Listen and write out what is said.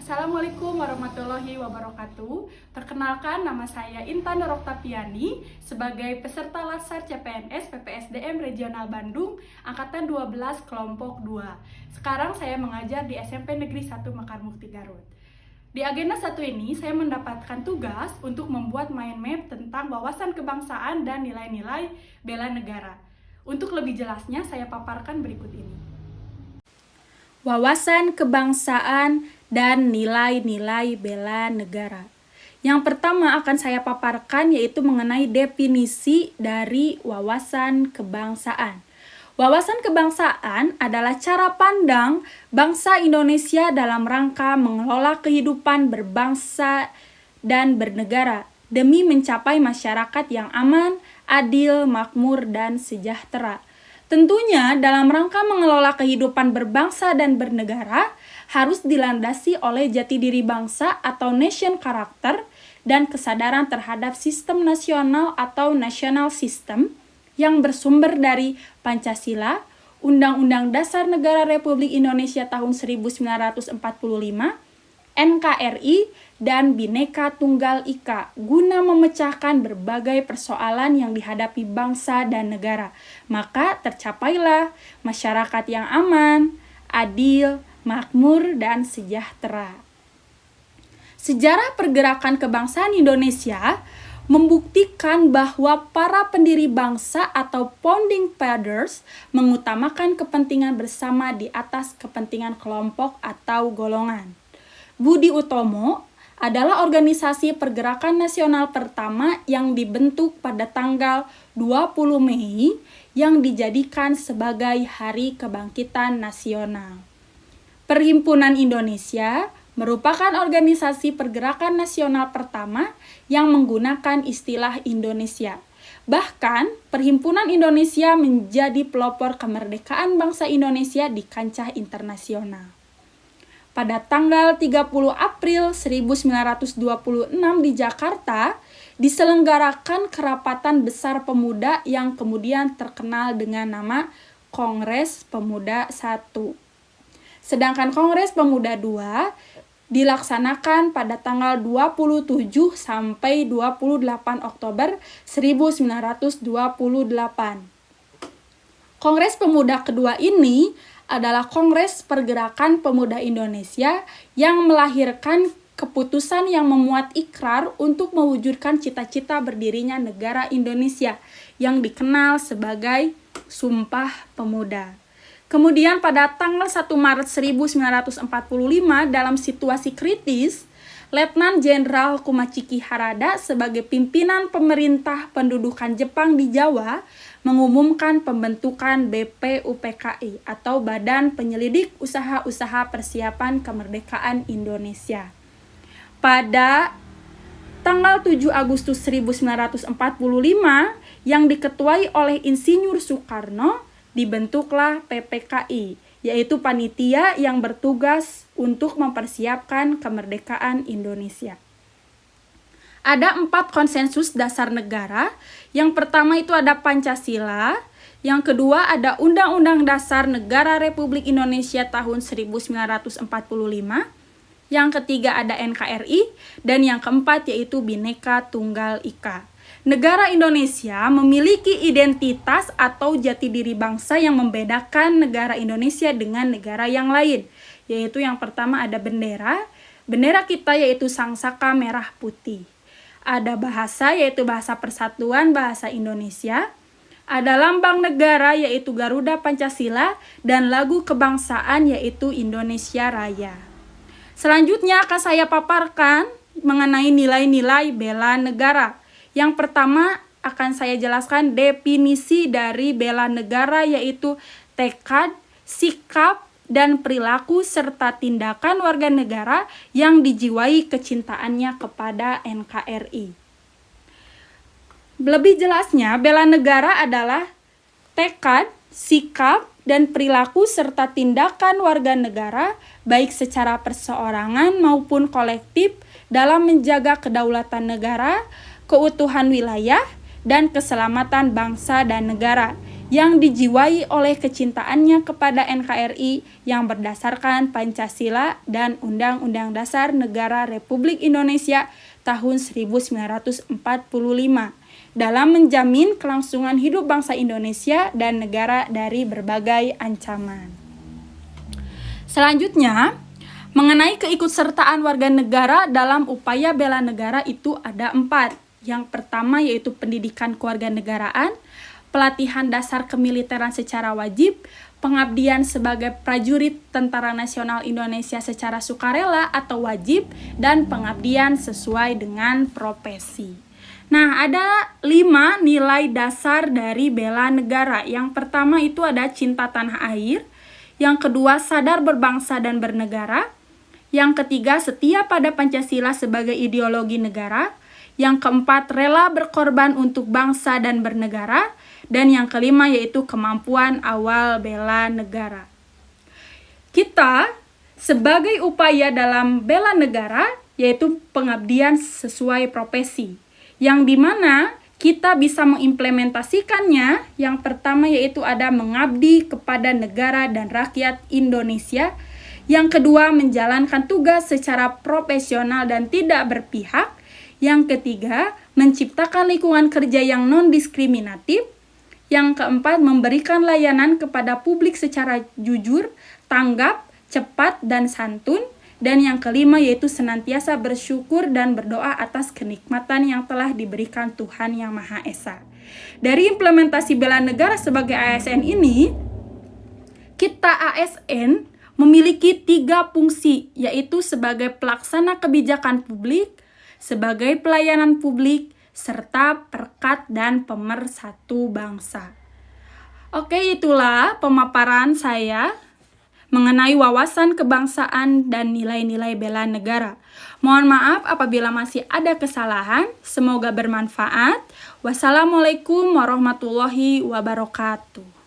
Assalamualaikum warahmatullahi wabarakatuh. Perkenalkan, nama saya Intan Nur Oktaviani sebagai peserta Latsar CPNS PPSDM Regional Bandung Angkatan 12 Kelompok 2. Sekarang saya mengajar di SMP Negeri 1 Mekar Mukti Garut. Di agenda 1 ini saya mendapatkan tugas untuk membuat mind map tentang wawasan kebangsaan dan nilai-nilai bela negara. Untuk lebih jelasnya saya paparkan berikut ini. Wawasan kebangsaan dan nilai-nilai bela negara. Yang pertama akan saya paparkan yaitu mengenai definisi dari wawasan kebangsaan. Wawasan kebangsaan adalah cara pandang bangsa Indonesia dalam rangka mengelola kehidupan berbangsa dan bernegara demi mencapai masyarakat yang aman, adil, makmur, dan sejahtera. Tentunya dalam rangka mengelola kehidupan berbangsa dan bernegara harus dilandasi oleh jati diri bangsa atau nation character dan kesadaran terhadap sistem nasional atau national system yang bersumber dari Pancasila, Undang-Undang Dasar Negara Republik Indonesia tahun 1945, NKRI, dan Bhinneka Tunggal Ika guna memecahkan berbagai persoalan yang dihadapi bangsa dan negara. Maka tercapailah masyarakat yang aman, adil, makmur, dan sejahtera. Sejarah pergerakan kebangsaan Indonesia membuktikan bahwa para pendiri bangsa atau founding fathers mengutamakan kepentingan bersama di atas kepentingan kelompok atau golongan. Budi Utomo adalah organisasi pergerakan nasional pertama yang dibentuk pada tanggal 20 Mei yang dijadikan sebagai Hari Kebangkitan Nasional. Perhimpunan Indonesia merupakan organisasi pergerakan nasional pertama yang menggunakan istilah Indonesia. Bahkan, Perhimpunan Indonesia menjadi pelopor kemerdekaan bangsa Indonesia di kancah internasional. Pada tanggal 30 April 1926 di Jakarta, diselenggarakan Kerapatan Besar Pemuda yang kemudian terkenal dengan nama Kongres Pemuda I. Sedangkan Kongres Pemuda II dilaksanakan pada tanggal 27 sampai 28 Oktober 1928. Kongres Pemuda kedua ini adalah Kongres Pergerakan Pemuda Indonesia yang melahirkan keputusan yang memuat ikrar untuk mewujudkan cita-cita berdirinya negara Indonesia yang dikenal sebagai Sumpah Pemuda. Kemudian pada tanggal 1 Maret 1945 dalam situasi kritis, Letnan Jenderal Kumachiki Harada sebagai pimpinan pemerintah pendudukan Jepang di Jawa mengumumkan pembentukan BPUPKI atau Badan Penyelidik Usaha-Usaha Persiapan Kemerdekaan Indonesia. Pada tanggal 7 Agustus 1945 yang diketuai oleh Insinyur Soekarno, dibentuklah PPKI, yaitu panitia yang bertugas untuk mempersiapkan kemerdekaan Indonesia. Ada 4 konsensus dasar negara. Yang pertama itu ada Pancasila, yang kedua ada Undang-Undang Dasar Negara Republik Indonesia tahun 1945, yang ketiga ada NKRI, dan yang keempat yaitu Bhinneka Tunggal Ika. Negara Indonesia memiliki identitas atau jati diri bangsa yang membedakan negara Indonesia dengan negara yang lain, yaitu yang pertama ada bendera. Bendera kita yaitu sangsaka merah putih. Ada bahasa yaitu bahasa persatuan bahasa Indonesia. Ada lambang negara yaitu Garuda Pancasila dan lagu kebangsaan yaitu Indonesia Raya. Selanjutnya akan saya paparkan mengenai nilai-nilai bela negara. Yang pertama akan saya jelaskan definisi dari bela negara yaitu tekad, sikap, dan perilaku serta tindakan warga negara yang dijiwai kecintaannya kepada NKRI. Lebih jelasnya, bela negara adalah tekad, sikap, dan perilaku serta tindakan warga negara baik secara perseorangan maupun kolektif dalam menjaga kedaulatan negara, keutuhan wilayah, dan keselamatan bangsa dan negara yang dijiwai oleh kecintaannya kepada NKRI yang berdasarkan Pancasila dan Undang-Undang Dasar Negara Republik Indonesia tahun 1945 dalam menjamin kelangsungan hidup bangsa Indonesia dan negara dari berbagai ancaman. Selanjutnya, mengenai keikutsertaan warga negara dalam upaya bela negara itu ada 4. Yang pertama yaitu pendidikan kewarganegaraan, pelatihan dasar kemiliteran secara wajib, pengabdian sebagai prajurit Tentara Nasional Indonesia secara sukarela atau wajib, dan pengabdian sesuai dengan profesi. Nah, ada 5 nilai dasar dari bela negara. Yang pertama itu ada cinta tanah air. Yang kedua, sadar berbangsa dan bernegara. Yang ketiga, setia pada Pancasila sebagai ideologi negara. Yang keempat, rela berkorban untuk bangsa dan bernegara. Dan yang kelima yaitu kemampuan awal bela negara. Kita sebagai upaya dalam bela negara yaitu pengabdian sesuai profesi. Yang dimana kita bisa mengimplementasikannya. Yang pertama yaitu ada mengabdi kepada negara dan rakyat Indonesia. Yang kedua, menjalankan tugas secara profesional dan tidak berpihak. Yang ketiga, menciptakan lingkungan kerja yang non-diskriminatif. Yang keempat, memberikan layanan kepada publik secara jujur, tanggap, cepat, dan santun. Dan yang kelima yaitu senantiasa bersyukur dan berdoa atas kenikmatan yang telah diberikan Tuhan Yang Maha Esa. Dari implementasi bela negara sebagai ASN ini, kita ASN memiliki 3 fungsi, yaitu sebagai pelaksana kebijakan publik, sebagai pelayanan publik, serta perekat dan pemersatu bangsa. Oke, itulah pemaparan saya mengenai wawasan kebangsaan dan nilai-nilai bela negara. Mohon maaf apabila masih ada kesalahan, semoga bermanfaat. Wassalamualaikum warahmatullahi wabarakatuh.